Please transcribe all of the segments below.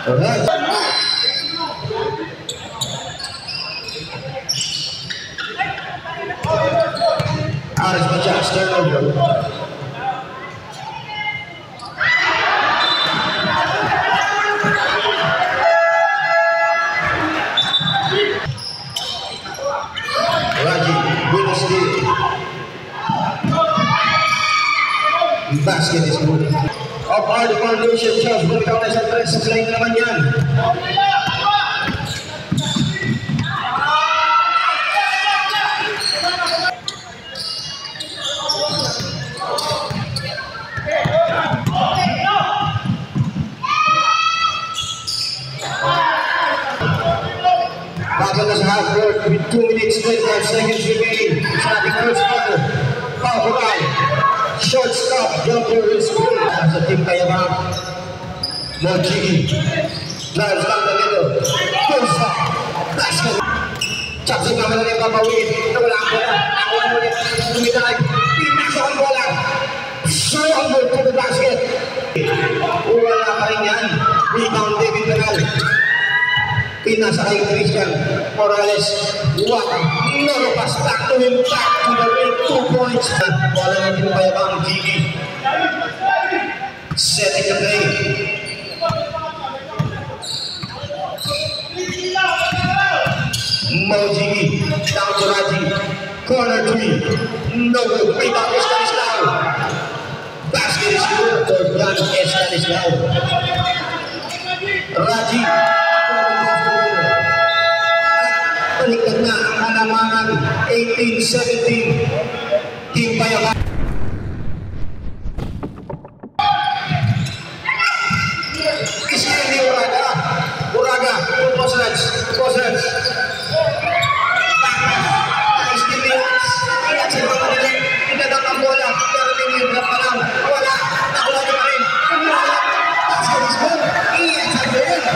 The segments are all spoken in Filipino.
Alright. Aris Majas turnover. Raji with a steal. Basket is good. Of our foundation, Charles, balik ako na sa tres. Sa naman yan. Bago na sa half court with 2 minutes 25 seconds remaining sa ating first quarter. Power foul. Short stop, jumper is good. Sa team Payabang. Mojigi. Drives down the middle. Goes up. Basket. Chapsing naman na yung papawin. Nawala ang bola. Nakuha mo ulit. Tumitay. Pinasok ang bola. Shoulder to the basket. Wala pa rin yan. Rebound David Benal. Pinasa kay Christian Morales. Waka. No pass. Back to him. Back to the ring. 2 points. Bola na din Payabang. Gigi. Setting the play. Mojigi. Down to Raji. Corner 3. No good. Rebound is Stanislao. Basket is good. Third gun is Stanislao. Raji. Baliktad na ang halamangan. 18-17. Team Payabang. Iskiri ni Uraga. Uraga. Bosrans. Bosrans. Iskiri ni ingat sa mga nila. Inadang ang bola. Pero tinibrak pa lang. Wala. Nakuha niya pa rin. Basket is good. Ingat sa bola.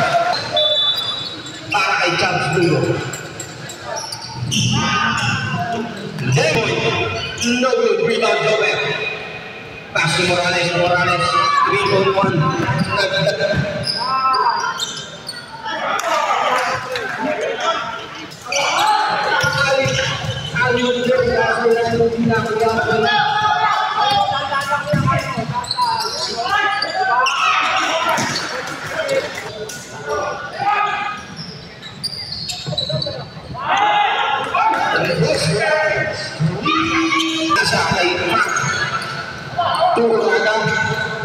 Para kay Champs Dulo. No good, rebound Jover. Pass to Morales, Morales, 3-1.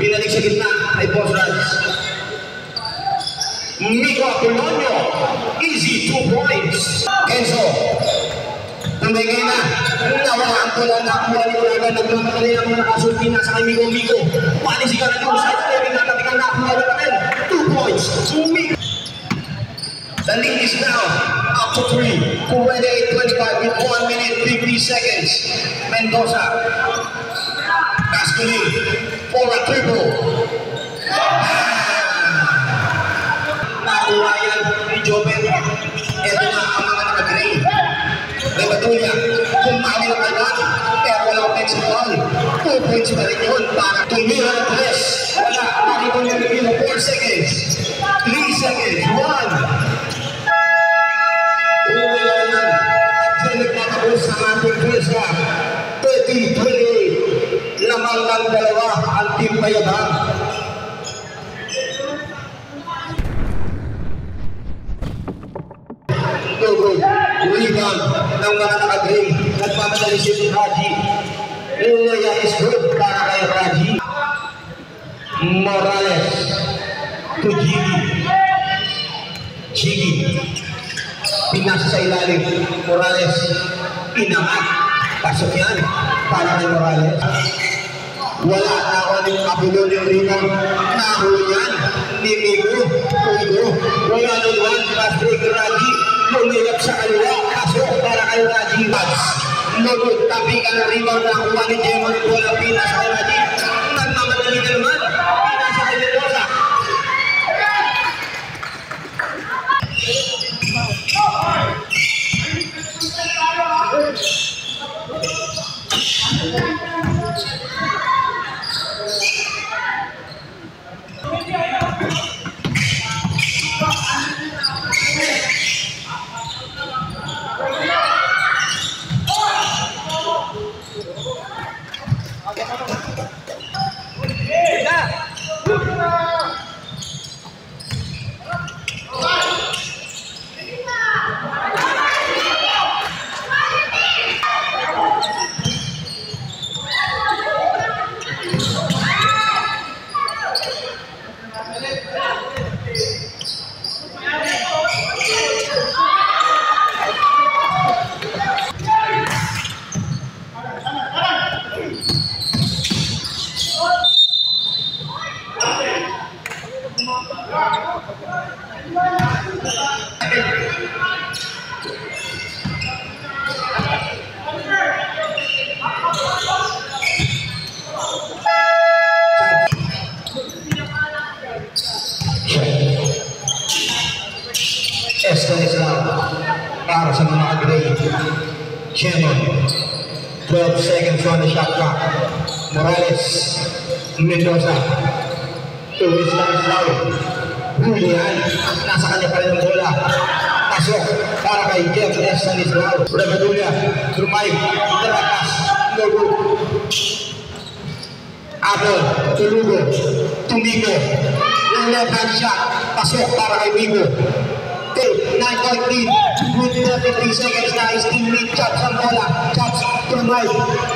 Binalik sa gitna ay Bosrans. Miko Apolonio. Easy 2 points. Kenzo. Tumigay na. Nawala ang bola na kuha ni Uraga. Nagmamadali ang mga nakasulti na sa kay Miko. Palisi ka na yung side stepping na tapikan na kuha na rin. 2 points. Miko. The lead is now up to 3. 28-25 with 1 minute 50 seconds. Mendoza. Cascoli for a triple. Nakuha yan ni Joven. Ito na ang mga naka-green. Rebatulia, kumami ng agad. Pero wala ang next ball. 2 points pa rin yun para tumira ng press. Wala, nakito niya rin 4 seconds. 3 seconds. 1. Uwi lang yan. At siya nagtatapos sa ating first half. 30-28. Lamang ng dalawa ang Team Payabang. No good. Rebound ng mga naka-green. Nagpapadali si Raji. Lulaya is good para kay Raji. Morales to Gigi. Gigi. Pinasa sa ilalim. Morales. Inangat. Pasok yan para kay Morales. Wala na ako ng kapulo ng rebound. Nahuli yan ni Miko. Wala ng 1 pass break Raji. Lumilap sa kaliwa. Pasok para kay Raji. Nagod tapi ka ng rebound na kuha ni Jemon. Wala pinasa kay Raji. Nagmamadali na naman. Pinasa kay Mendoza. Estanislao para sa mga gray. Shannon, 12 seconds on the shot clock. Morales, Mendoza, to Estanislao. Julian, nasa kanya pa rin ang bola. Pasok para kay Jeff Estanislao. Regadulia, Trumayo, Terapas, Logo. Apple, Tulugo, Tumigo. Yung left hand shot, pasok para kay Vigo. 9.3 with 33 seconds na his teammate Chops ang bola. Chops from right,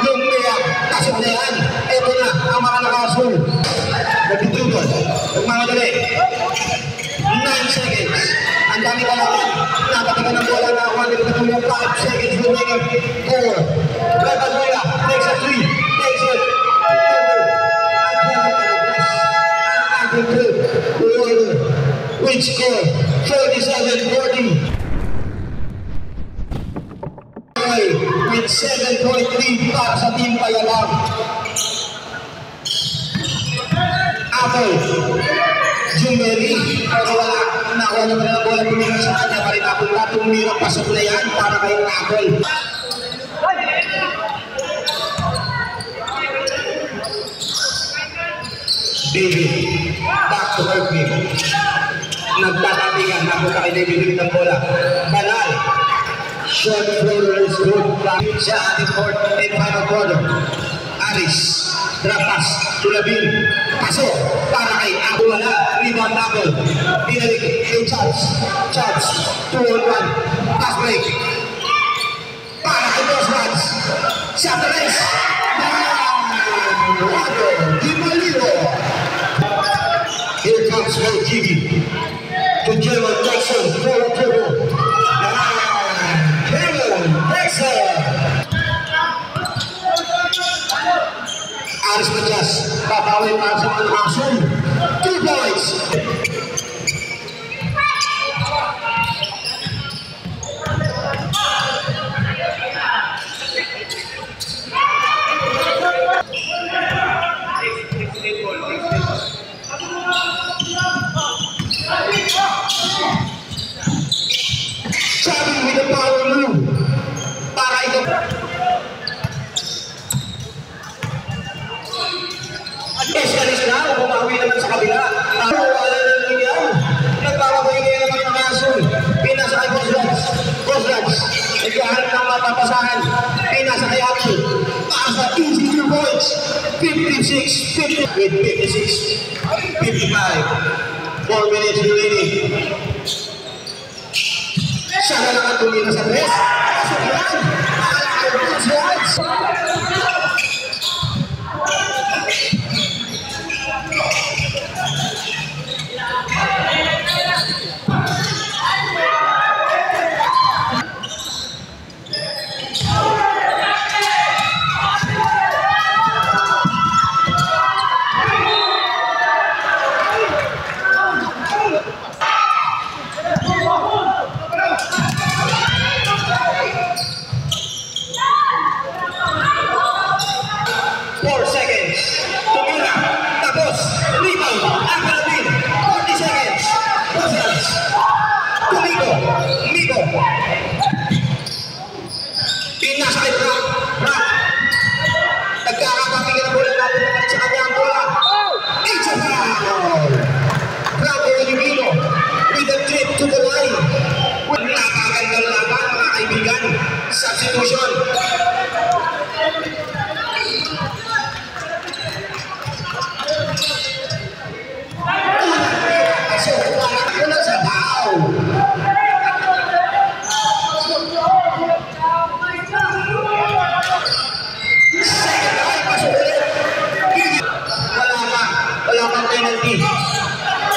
yung Mea, kasok na yan. Ito na ang mga nakasul. Nagtitulog, magmamadali. 9 seconds. Ang dami ka naman. Napatikan ng bola na 1.5 seconds remaining. 4. Regadulia takes a 3. Takes it. Which score 47-40 with 7.3 para sa Team Payalab. Apple Jumeri pero wala nakuha na pala ng bola tumira sa kanya pa rin Apple na tumira pasok na yan para kay Apple. David back to her team. Nagtatatingan, napunta kay David ulit ang bola. Banal. Short floater is good. Sa ating fourth and final quarter. Aris. Drop pass. Tulabin. Pasok. Para kay Abu Wala. Rebound double. Binalik kay Chops. Chops. 2-on-1. Pass break. Para kay Bosmans. Shot the race. Dimalido. Here comes Mo Gigi. To German Jackson, Paul Turbo. German Jackson. Aris Matias, babawin para sa mga asun. 2 points. Sabi with the power move para ito Estanislao bumawi naman sa kabila. Wala na nangyari. Nagbabagoy ngayon naman ng asun. Pinasa kay Gosrads. Nagkaharap ng mapapasahan. Pinasa kay Apple. Paasa easy 2 points. 56-50 with 56-55. 4 minutes remaining. Siya na lang ang tumira sa press. Pasok yan.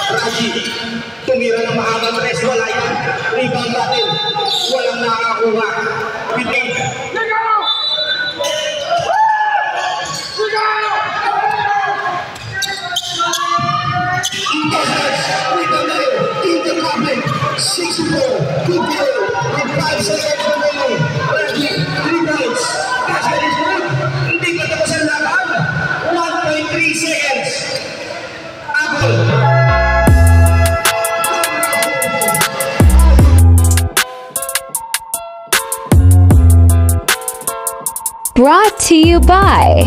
Raji, tumira ng mahabang press, wala yan. Rebound natin, walang nakakuha. Pitin. Rebound na yun, intercoupling, 6-4, good play, with 5 seconds remaining. Raji, rebounds, basket is good, hindi ka tapos ang laban. 1.3 seconds. Apple. Brought to you by